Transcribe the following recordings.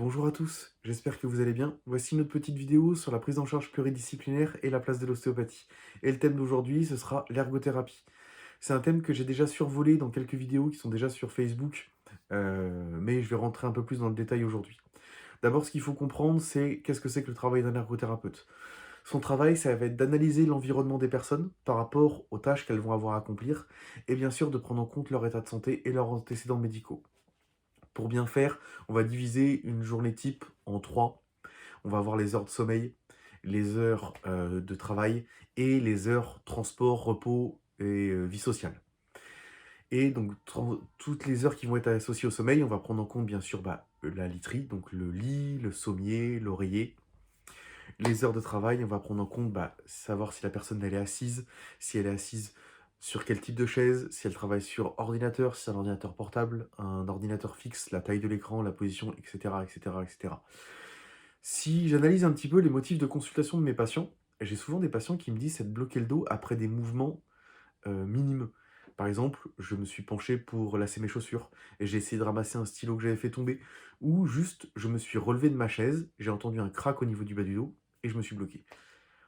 Bonjour à tous, j'espère que vous allez bien. Voici notre petite vidéo sur la prise en charge pluridisciplinaire et la place de l'ostéopathie. Et le thème d'aujourd'hui, ce sera l'ergothérapie. C'est un thème que j'ai déjà survolé dans quelques vidéos qui sont déjà sur Facebook, mais je vais rentrer un peu plus dans le détail aujourd'hui. D'abord, ce qu'il faut comprendre, c'est qu'est-ce que c'est que le travail d'un ergothérapeute. Son travail, ça va être d'analyser l'environnement des personnes par rapport aux tâches qu'elles vont avoir à accomplir, et bien sûr de prendre en compte leur état de santé et leurs antécédents médicaux. Pour bien faire, on va diviser une journée type en 3. On va avoir les heures de sommeil, les heures, de travail et les heures transport, repos et vie sociale. Et donc toutes les heures qui vont être associées au sommeil, on va prendre en compte bien sûr, la literie, donc le lit, le sommier, l'oreiller. Les heures de travail, on va prendre en compte, savoir si la personne elle est assise, si elle est assise sur quel type de chaise, si elle travaille sur ordinateur, si c'est un ordinateur portable, un ordinateur fixe, la taille de l'écran, la position, et cetera, et cetera, et cetera. Si j'analyse un petit peu les motifs de consultation de mes patients, j'ai souvent des patients qui me disent s'être bloqué le dos après des mouvements, minimes. Par exemple, je me suis penché pour lasser mes chaussures et j'ai essayé de ramasser un stylo que j'avais fait tomber, ou juste je me suis relevé de ma chaise, j'ai entendu un crack au niveau du bas du dos et je me suis bloqué.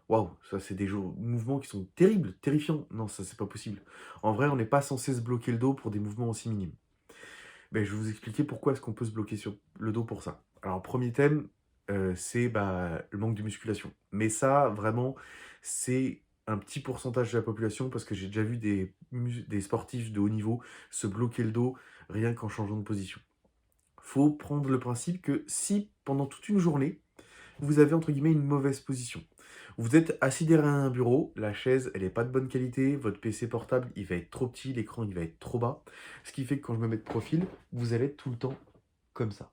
Waouh, ça c'est des mouvements qui sont terribles, terrifiants. Non, ça c'est pas possible. En vrai, on n'est pas censé se bloquer le dos pour des mouvements aussi minimes. Je vais vous expliquer pourquoi est-ce qu'on peut se bloquer sur le dos pour ça. Alors, premier thème, c'est, le manque de musculation. Mais ça, vraiment, c'est un petit pourcentage de la population parce que j'ai déjà vu des sportifs de haut niveau se bloquer le dos rien qu'en changeant de position. Faut prendre le principe que si, pendant toute une journée, vous avez entre guillemets une mauvaise position. Vous êtes assis derrière un bureau, la chaise elle est pas de bonne qualité, votre PC portable il va être trop petit, l'écran il va être trop bas, ce qui fait que quand je me mets de profil, vous allez être tout le temps comme ça.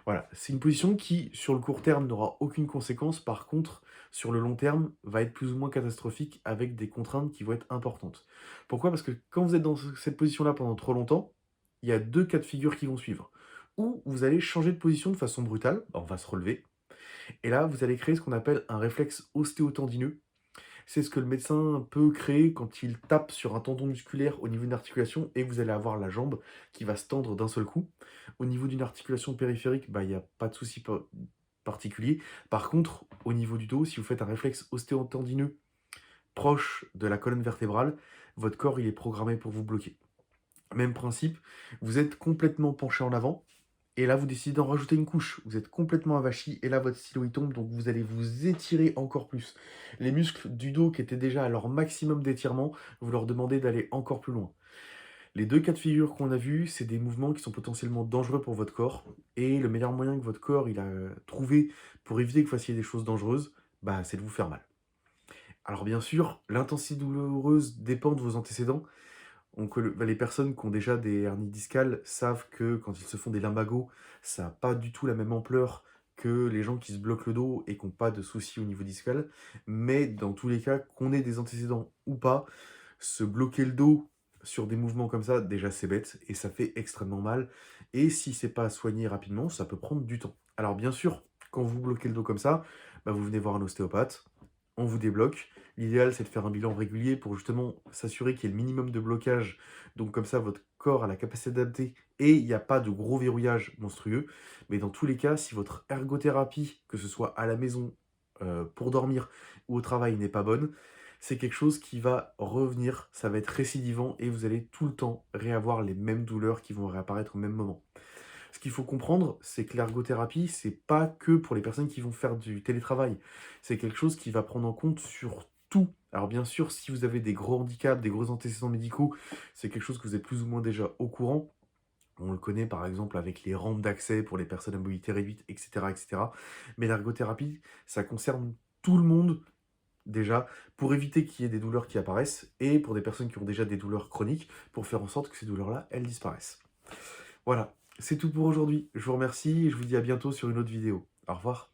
Voilà, c'est une position qui, sur le court terme, n'aura aucune conséquence. Par contre, sur le long terme, va être plus ou moins catastrophique avec des contraintes qui vont être importantes. Pourquoi? Parce que quand vous êtes dans cette position-là pendant trop longtemps, il y a deux cas de figure qui vont suivre. Ou vous allez changer de position de façon brutale, on va se relever, et là, vous allez créer ce qu'on appelle un réflexe ostéotendineux. C'est ce que le médecin peut créer quand il tape sur un tendon musculaire au niveau d'une articulation et vous allez avoir la jambe qui va se tendre d'un seul coup. Au niveau d'une articulation périphérique, il n'y a pas de souci particulier. Par contre, au niveau du dos, si vous faites un réflexe ostéotendineux proche de la colonne vertébrale, votre corps il est programmé pour vous bloquer. Même principe, vous êtes complètement penché en avant, et là, vous décidez d'en rajouter une couche. Vous êtes complètement avachi et là, votre stylo, il tombe, donc vous allez vous étirer encore plus. Les muscles du dos qui étaient déjà à leur maximum d'étirement, vous leur demandez d'aller encore plus loin. Les deux cas de figure qu'on a vus, c'est des mouvements qui sont potentiellement dangereux pour votre corps. Et le meilleur moyen que votre corps il a trouvé pour éviter que vous fassiez des choses dangereuses, c'est de vous faire mal. Alors bien sûr, l'intensité douloureuse dépend de vos antécédents. Les personnes qui ont déjà des hernies discales savent que quand ils se font des lumbagos, ça n'a pas du tout la même ampleur que les gens qui se bloquent le dos et qui n'ont pas de soucis au niveau discal. Mais dans tous les cas, qu'on ait des antécédents ou pas, se bloquer le dos sur des mouvements comme ça, déjà c'est bête et ça fait extrêmement mal. Et si c'est pas soigné rapidement, ça peut prendre du temps. Alors bien sûr, quand vous bloquez le dos comme ça, vous venez voir un ostéopathe, on vous débloque. L'idéal, c'est de faire un bilan régulier pour justement s'assurer qu'il y ait le minimum de blocage. Donc comme ça, votre corps a la capacité d'adapter et il n'y a pas de gros verrouillage monstrueux. Mais dans tous les cas, si votre ergothérapie, que ce soit à la maison, pour dormir ou au travail, n'est pas bonne, c'est quelque chose qui va revenir, ça va être récidivant et vous allez tout le temps réavoir les mêmes douleurs qui vont réapparaître au même moment. Ce qu'il faut comprendre, c'est que l'ergothérapie, c'est pas que pour les personnes qui vont faire du télétravail. C'est quelque chose qui va prendre en compte sur tout. Alors bien sûr, si vous avez des gros handicaps, des gros antécédents médicaux, c'est quelque chose que vous êtes plus ou moins déjà au courant. On le connaît par exemple avec les rampes d'accès pour les personnes à mobilité réduite, etc., etc. Mais l'ergothérapie, ça concerne tout le monde déjà, pour éviter qu'il y ait des douleurs qui apparaissent, et pour des personnes qui ont déjà des douleurs chroniques, pour faire en sorte que ces douleurs-là, elles disparaissent. Voilà, c'est tout pour aujourd'hui. Je vous remercie et je vous dis à bientôt sur une autre vidéo. Au revoir.